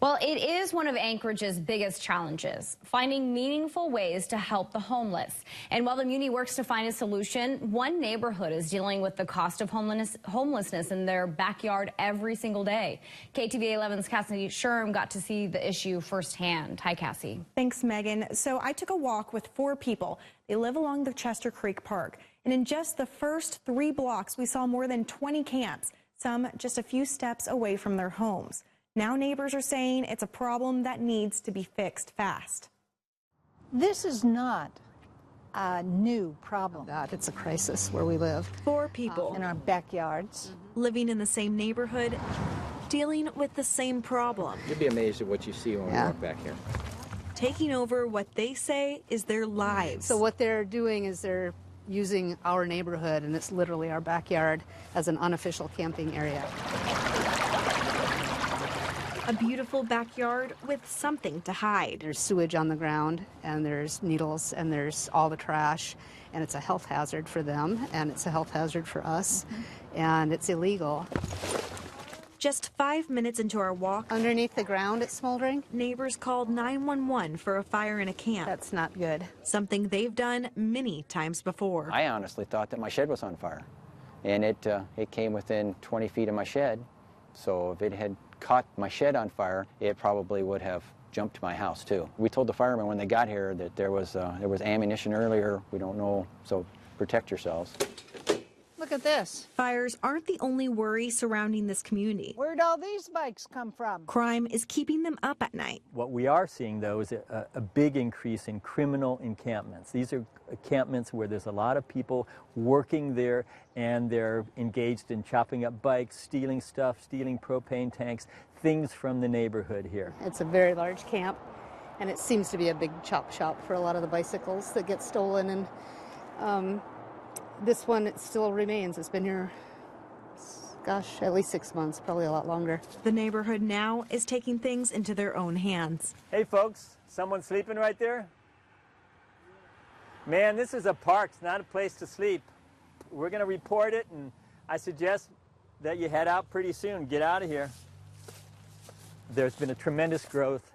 Well, it is one of Anchorage's biggest challenges, finding meaningful ways to help the homeless. And while the Muni works to find a solution, one neighborhood is dealing with the cost of homelessness in their backyard every single day. KTVA 11's Cassie Sherm got to see the issue firsthand. Hi, Cassie. Thanks, Megan. So I took a walk with 4 people. They live along the Chester Creek Park. And in just the first 3 blocks, we saw more than 20 camps, some just a few steps away from their homes. Now neighbors are saying it's a problem that needs to be fixed fast. This is not a new problem. It's a crisis where we live. 4 people in our backyards. Living in the same neighborhood, dealing with the same problem. You'd be amazed at what you see when we walk back here. Taking over what they say is their lives. So what they're doing is they're using our neighborhood, and it's literally our backyard, as an unofficial camping area. A beautiful backyard with something to hide. There's sewage on the ground, and there's needles, and there's all the trash, and it's a health hazard for them, and it's a health hazard for us, and it's illegal. Just 5 minutes into our walk, Underneath the ground, it's smoldering. neighbors called 911 for a fire in a camp. That's not good. Something they've done many times before. I honestly thought that my shed was on fire, and it came within 20 feet of my shed. So if it had caught my shed on fire, it probably would have jumped my house too. We told the firemen when they got here that there was ammunition earlier. We don't know, so protect yourselves. Look at this. Fires aren't the only worry surrounding this community. Where'd all these bikes come from? Crime is keeping them up at night. What we are seeing, though, is a big increase in criminal encampments. These are encampments where there's a lot of people working there, and they're engaged in chopping up bikes, stealing stuff, stealing propane tanks, things from the neighborhood here. It's a very large camp, and it seems to be a big chop shop for a lot of the bicycles that get stolen. And this one, it still remains. It's been here, gosh, at least 6 months, probably a lot longer. The neighborhood now is taking things into their own hands. Hey, folks, someone sleeping right there? Man, this is a park. It's not a place to sleep. We're going to report it, and I suggest that you head out pretty soon. Get out of here. There's been a tremendous growth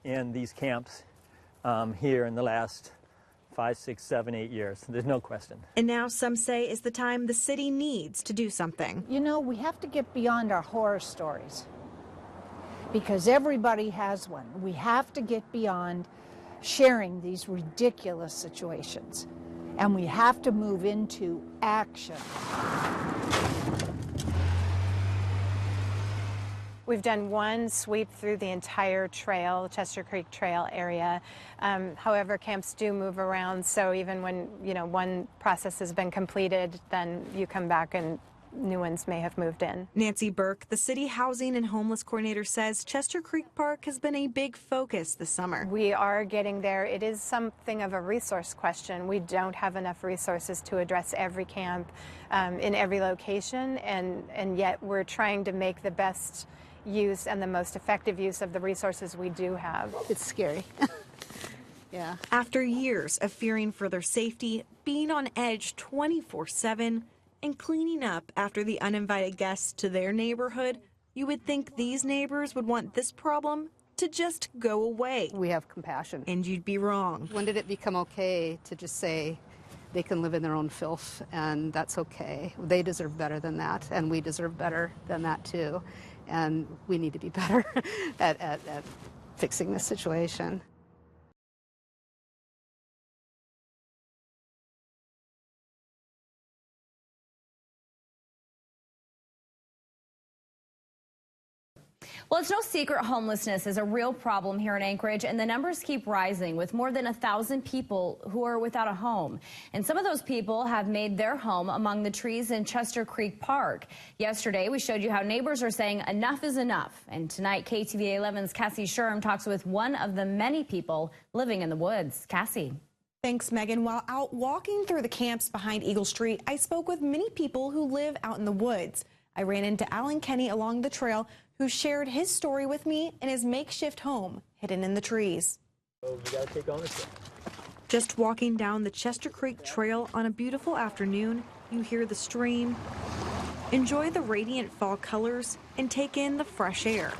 in these camps here in the last 5, 6, 7, 8 years. There's no question. And now some say is the time the city needs to do something. You know, we have to get beyond our horror stories because everybody has one. We have to get beyond sharing these ridiculous situations, and we have to move into action. We've done one sweep through the entire trail, Chester Creek Trail area. However, camps do move around, so even when one process has been completed, then you come back and new ones may have moved in. Nancy Burke, the city housing and homeless coordinator, says Chester Creek Park has been a big focus this summer. We are getting there. It is something of a resource question. We don't have enough resources to address every camp in every location, and yet we're trying to make the best use and the most effective use of the resources we do have. It's scary. Yeah. After years of fearing for their safety, being on edge 24/7, and cleaning up after the uninvited guests to their neighborhood, you would think these neighbors would want this problem to just go away. We have compassion. And you'd be wrong. When did it become okay to just say they can live in their own filth and that's okay? They deserve better than that, and we deserve better than that too. And we need to be better at fixing this situation. Well, it's no secret homelessness is a real problem here in Anchorage, and the numbers keep rising with more than 1,000 people who are without a home. And some of those people have made their home among the trees in Chester Creek Park. Yesterday, we showed you how neighbors are saying enough is enough. And tonight, KTVA 11's Cassie Sherm talks with one of the many people living in the woods. Cassie. Thanks, Megan. While out walking through the camps behind Eagle Street, I spoke with many people who live out in the woods. I ran into Alan Kenny along the trail, who shared his story with me in his makeshift home hidden in the trees. Oh, you gotta take ownership. Just walking down the Chester Creek Trail on a beautiful afternoon, you hear the stream, enjoy the radiant fall colors, and take in the fresh air.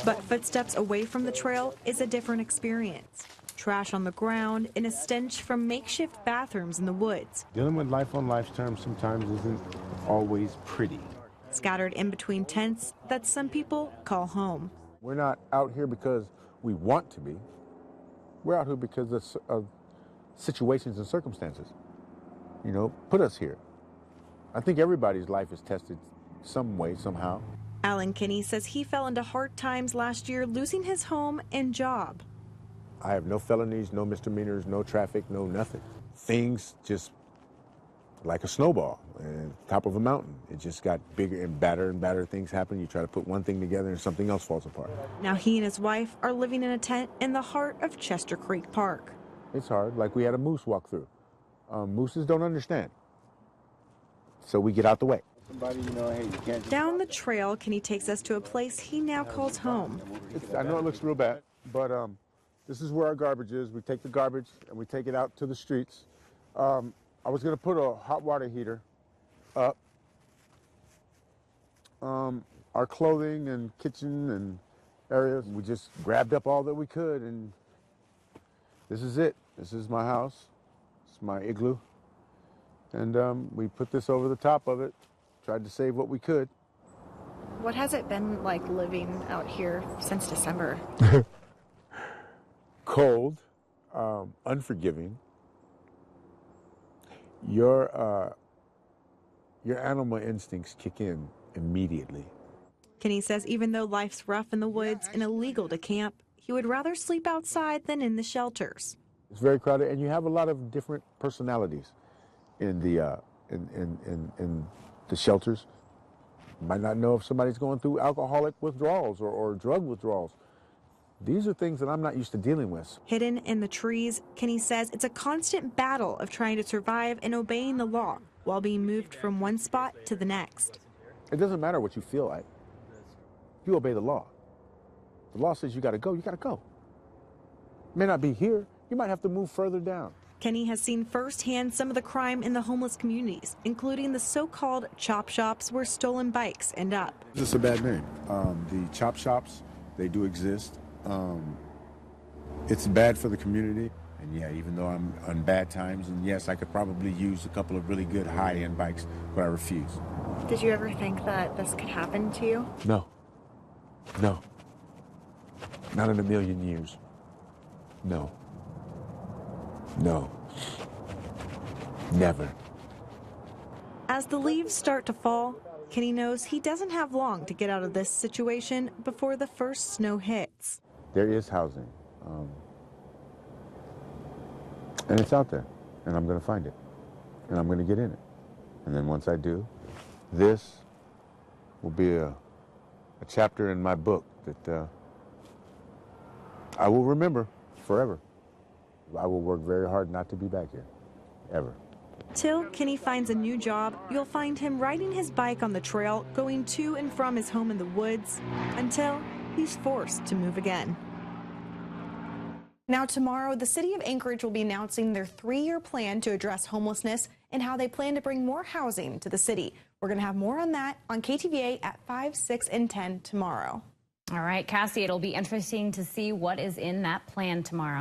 But footsteps away from the trail is a different experience. Trash on the ground and a stench from makeshift bathrooms in the woods. Dealing with life on life's terms sometimes isn't always pretty. Scattered in between tents that some people call home. We're not out here because we want to be. We're out here because of situations and circumstances, put us here. I think everybody's life is tested some way, somehow. Alan Kinney says he fell into hard times last year, losing his home and job. I have no felonies, no misdemeanors, no traffic, no nothing. Things just like a snowball at the top of a mountain. It just got bigger and badder things happen. You try to put one thing together and something else falls apart. Now he and his wife are living in a tent in the heart of Chester Creek Park. It's hard, like we had a moose walk through. Mooses don't understand. So we get out the way. Down the trail, Kenny takes us to a place he now calls home. I know it looks real bad, but this is where our garbage is. We take the garbage and we take it out to the streets. I was going to put a hot water heater up. Our clothing and kitchen and areas, we just grabbed up all that we could, and this is it. This is my house. It's my igloo. And we put this over the top of it, tried to save what we could. What has it been like living out here since December? Cold, unforgiving. Your animal instincts kick in immediately. Kenny says even though life's rough in the woods and illegal to camp, he would rather sleep outside than in the shelters. It's very crowded, and you have a lot of different personalities in the shelters. You might not know if somebody's going through alcoholic withdrawals or drug withdrawals. These are things that I'm not used to dealing with. Hidden in the trees, Kenny says it's a constant battle of trying to survive and obeying the law while being moved from one spot to the next. It doesn't matter what you feel like. You obey the law. The law says you got to go, you got to go. It may not be here. You might have to move further down. Kenny has seen firsthand some of the crime in the homeless communities, including the so-called chop shops where stolen bikes end up. This is a bad name. The chop shops, they do exist. It's bad for the community. And yeah, even though I'm on bad times, and yes, I could probably use a couple of really good high-end bikes, but I refuse. Did you ever think that this could happen to you? No. No. Not in a million years. No. No. Never. As the leaves start to fall, Kenny knows he doesn't have long to get out of this situation before the first snow hits. There is housing. And it's out there. And I'm going to find it. And I'm going to get in it. And then once I do, this will be a chapter in my book that I will remember forever. I will work very hard not to be back here, ever. Till Kenny finds a new job, you'll find him riding his bike on the trail, going to and from his home in the woods, until he's forced to move again. Now tomorrow, the city of Anchorage will be announcing their 3-year plan to address homelessness and how they plan to bring more housing to the city. We're going to have more on that on KTVA at 5, 6, and 10 tomorrow. All right, Cassie, it'll be interesting to see what is in that plan tomorrow.